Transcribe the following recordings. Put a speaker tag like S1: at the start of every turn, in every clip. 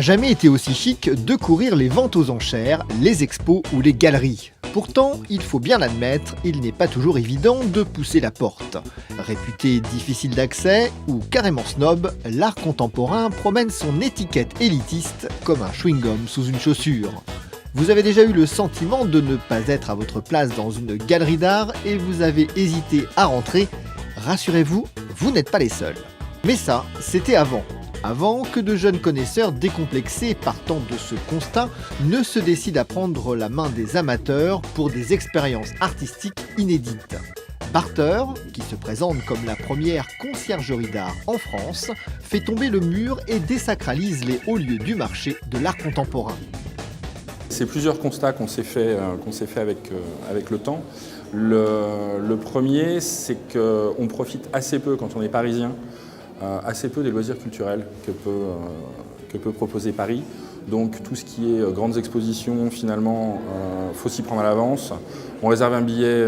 S1: jamais été aussi chic de courir les ventes aux enchères, les expos ou les galeries. Pourtant, il faut bien l'admettre, il n'est pas toujours évident de pousser la porte. Réputé difficile d'accès ou carrément snob, l'art contemporain promène son étiquette élitiste comme un chewing-gum sous une chaussure. Vous avez déjà eu le sentiment de ne pas être à votre place dans une galerie d'art et vous avez hésité à rentrer? Rassurez-vous, vous n'êtes pas les seuls. Mais ça, c'était avant. Avant que de jeunes connaisseurs décomplexés partant de ce constat ne se décident à prendre la main des amateurs pour des expériences artistiques inédites. Barter, qui se présente comme la première conciergerie d'art en France, fait tomber le mur et désacralise les hauts lieux du marché de l'art contemporain.
S2: C'est plusieurs constats qu'on s'est fait avec le temps. Le premier, c'est qu'on profite assez peu, quand on est parisien, assez peu des loisirs culturels que peut proposer Paris. Donc tout ce qui est grandes expositions, finalement, faut s'y prendre à l'avance. On réserve un billet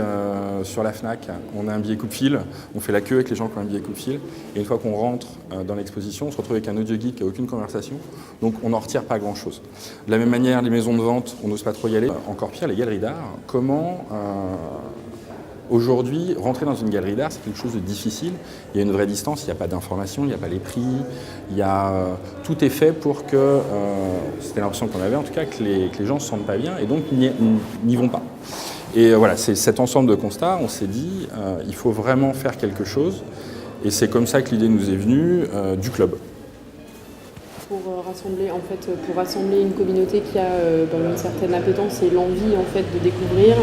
S2: sur la Fnac, on a un billet coupe-fil, on fait la queue avec les gens qui ont un billet coupe-fil. Et une fois qu'on rentre dans l'exposition, on se retrouve avec un audio guide qui n'a aucune conversation. Donc on n'en retire pas grand-chose. De la même manière, les maisons de vente, on n'ose pas trop y aller. Encore pire, les galeries d'art. Comment aujourd'hui, rentrer dans une galerie d'art, c'est quelque chose de difficile. Il y a une vraie distance, il n'y a pas d'information, il n'y a pas les prix. Tout est fait pour que, c'était l'impression qu'on avait en tout cas, que les gens ne se sentent pas bien et donc n'y vont pas. Et voilà, c'est cet ensemble de constats, on s'est dit, il faut vraiment faire quelque chose. Et c'est comme ça que l'idée nous est venue du club.
S3: Pour rassembler une communauté qui a une certaine appétence et l'envie en fait de découvrir,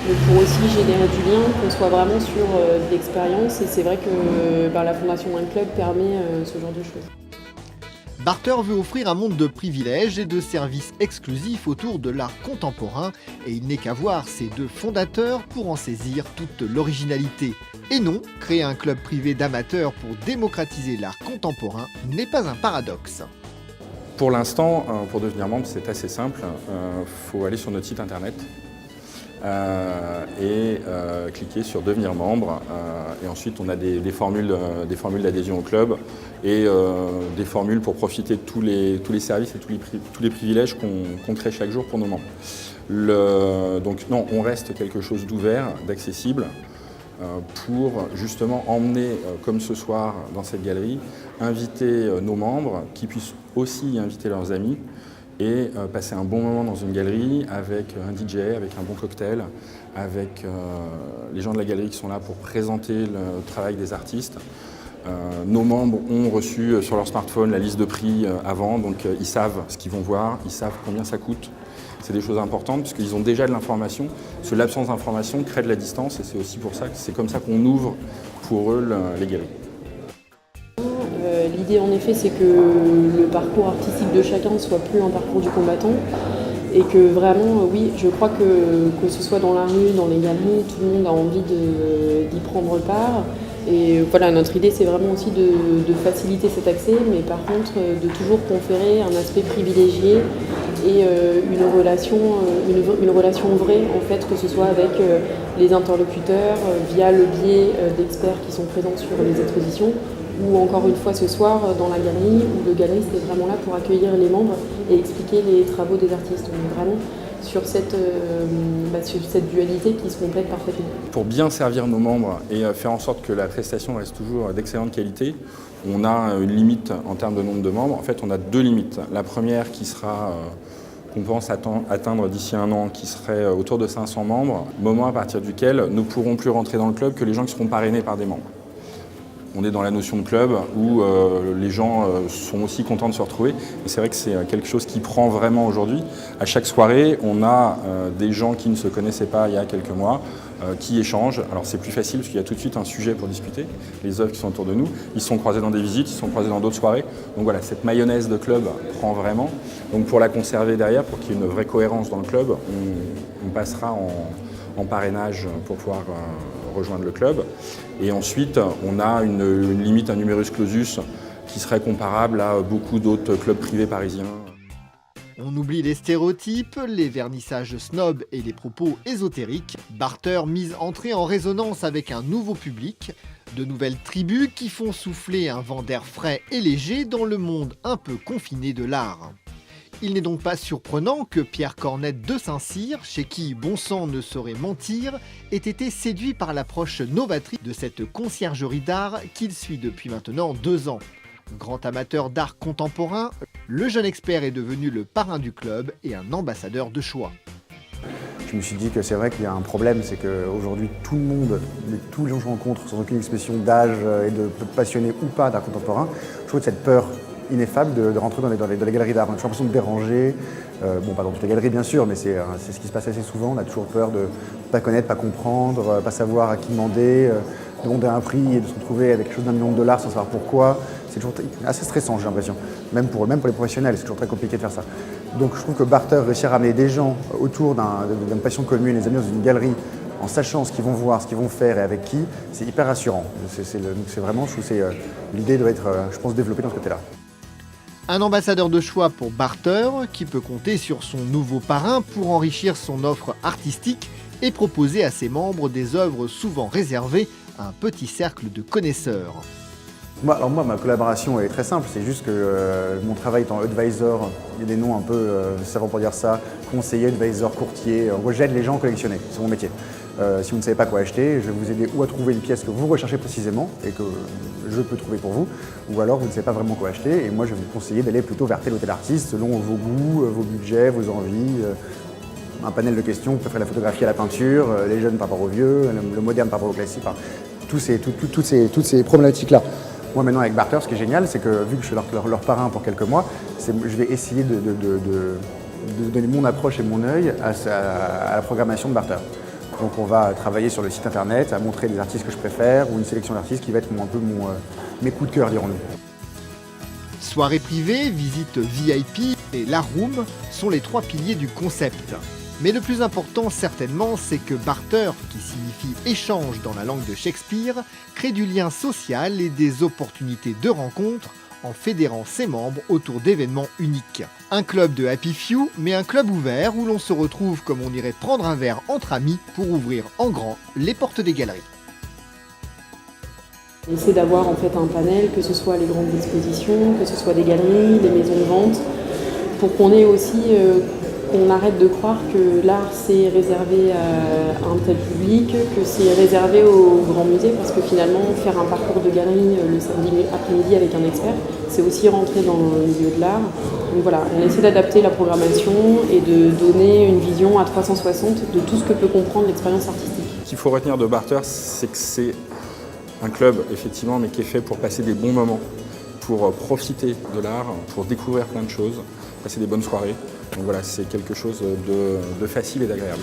S3: mais pour aussi générer du lien, qu'on soit vraiment sur de l'expérience. Et c'est vrai que la fondation d'un club permet ce genre de choses.
S1: Barter veut offrir un monde de privilèges et de services exclusifs autour de l'art contemporain et il n'est qu'à voir ses deux fondateurs pour en saisir toute l'originalité. Et non, créer un club privé d'amateurs pour démocratiser l'art contemporain n'est pas un paradoxe.
S2: Pour l'instant, pour devenir membre, c'est assez simple. Faut aller sur notre site internet et cliquer sur devenir membre. Et ensuite, on a des formules d'adhésion au club et des formules pour profiter de tous les services et tous les privilèges qu'on crée chaque jour pour nos membres. Donc non, on reste quelque chose d'ouvert, d'accessible, pour justement emmener, comme ce soir dans cette galerie, inviter nos membres qui puissent aussi inviter leurs amis et passer un bon moment dans une galerie avec un DJ, avec un bon cocktail, avec les gens de la galerie qui sont là pour présenter le travail des artistes. Nos membres ont reçu sur leur smartphone la liste de prix avant, donc ils savent ce qu'ils vont voir, ils savent combien ça coûte. C'est des choses importantes puisqu'ils ont déjà de l'information. L'absence d'information crée de la distance et c'est aussi pour ça que c'est comme ça qu'on ouvre pour eux les galeries.
S3: L'idée en effet c'est que le parcours artistique de chacun soit plus un parcours du combattant et que vraiment, oui, je crois que ce soit dans la rue, dans les galeries, tout le monde a envie d'y prendre part. Et voilà, notre idée c'est vraiment aussi de faciliter cet accès, mais par contre de toujours conférer un aspect privilégié et une relation vraie en fait, que ce soit avec les interlocuteurs, via le biais d'experts qui sont présents sur les expositions, ou encore une fois ce soir dans la galerie où le galeriste est vraiment là pour accueillir les membres et expliquer les travaux des artistes. On est vraiment sur cette dualité qui se complète parfaitement.
S2: Pour bien servir nos membres et faire en sorte que la prestation reste toujours d'excellente qualité, on a une limite en termes de nombre de membres. En fait, on a deux limites. La première qui sera qu'on pense atteindre d'ici un an, qui serait autour de 500 membres, moment à partir duquel ne pourront plus rentrer dans le club que les gens qui seront parrainés par des membres. On est dans la notion de club où les gens sont aussi contents de se retrouver. Et c'est vrai que c'est quelque chose qui prend vraiment aujourd'hui. À chaque soirée, on a des gens qui ne se connaissaient pas il y a quelques mois, qui échangent. Alors c'est plus facile parce qu'il y a tout de suite un sujet pour discuter. Les œuvres qui sont autour de nous, ils se sont croisés dans des visites, ils se sont croisés dans d'autres soirées. Donc voilà, cette mayonnaise de club prend vraiment. Donc pour la conserver derrière, pour qu'il y ait une vraie cohérence dans le club, on passera en parrainage pour pouvoir rejoindre le club. Et ensuite, on a une limite, un numerus clausus qui serait comparable à beaucoup d'autres clubs privés parisiens.
S1: On oublie les stéréotypes, les vernissages snobs et les propos ésotériques. Barter mise entrée en résonance avec un nouveau public, de nouvelles tribus qui font souffler un vent d'air frais et léger dans le monde un peu confiné de l'art. Il n'est donc pas surprenant que Pierre Cornette de Saint-Cyr, chez qui bon sang ne saurait mentir, ait été séduit par l'approche novatrice de cette conciergerie d'art qu'il suit depuis maintenant 2 ans. Grand amateur d'art contemporain, le jeune expert est devenu le parrain du club et un ambassadeur de choix.
S4: Je me suis dit que c'est vrai qu'il y a un problème, c'est qu'aujourd'hui tout le monde, tous les gens que je rencontre, sans aucune expression d'âge et de passionnés ou pas d'art contemporain, je trouve cette peur ineffable de rentrer dans les galeries d'art. On a toujours l'impression de déranger, bon pas dans toutes les galeries bien sûr, mais c'est ce qui se passe assez souvent. On a toujours peur de ne pas connaître, pas comprendre, pas savoir à qui demander, demander un prix et de se retrouver avec quelque chose d'1 million de dollars sans savoir pourquoi. C'est toujours assez stressant, j'ai l'impression. Même pour les professionnels, c'est toujours très compliqué de faire ça. Donc je trouve que Barter réussit à ramener des gens autour d'une passion commune, les amis dans une galerie, en sachant ce qu'ils vont voir, ce qu'ils vont faire et avec qui, c'est hyper rassurant. C'est vraiment, je trouve que l'idée doit être, je pense, développée dans ce côté-là.
S1: Un ambassadeur de choix pour Barter, qui peut compter sur son nouveau parrain pour enrichir son offre artistique et proposer à ses membres des œuvres souvent réservées à un petit cercle de connaisseurs.
S4: Moi, ma collaboration est très simple, c'est juste que mon travail étant advisor, il y a des noms un peu savants pour dire ça, conseiller, advisor, courtier, en gros j'aide les gens à collectionner, c'est mon métier. Si vous ne savez pas quoi acheter, je vais vous aider ou à trouver une pièce que vous recherchez précisément et que je peux trouver pour vous, ou alors vous ne savez pas vraiment quoi acheter et moi je vais vous conseiller d'aller plutôt vers tel ou tel artiste selon vos goûts, vos budgets, vos envies. Un panel de questions, vous préférez la photographie à la peinture, les jeunes par rapport aux vieux, le moderne par rapport au classique, enfin, toutes ces problématiques-là. Moi maintenant avec Barter, ce qui est génial, c'est que vu que je suis leur parrain pour quelques mois, je vais essayer de donner mon approche et mon œil à la programmation de Barter. Donc on va travailler sur le site internet, à montrer des artistes que je préfère ou une sélection d'artistes qui va être mes coups de cœur, dirons-nous.
S1: Soirée privée, visite VIP et la room sont les 3 piliers du concept. Mais le plus important certainement, c'est que barter, qui signifie échange dans la langue de Shakespeare, crée du lien social et des opportunités de rencontre en fédérant ses membres autour d'événements uniques. Un club de Happy Few, mais un club ouvert où l'on se retrouve comme on irait prendre un verre entre amis pour ouvrir en grand les portes des galeries.
S3: On essaie d'avoir en fait un panel, que ce soit les grandes expositions, que ce soit des galeries, des maisons de vente, pour qu'on ait aussi qu'on arrête de croire que l'art c'est réservé à un tel public, que c'est réservé aux grands musées, parce que finalement faire un parcours de galerie le samedi après-midi avec un expert, c'est aussi rentrer dans le milieu de l'art. Donc voilà, on essaie d'adapter la programmation et de donner une vision à 360 de tout ce que peut comprendre l'expérience artistique.
S2: Ce qu'il faut retenir de Barter, c'est que c'est un club effectivement, mais qui est fait pour passer des bons moments, pour profiter de l'art, pour découvrir plein de choses, passer des bonnes soirées. Donc voilà, c'est quelque chose de facile et d'agréable.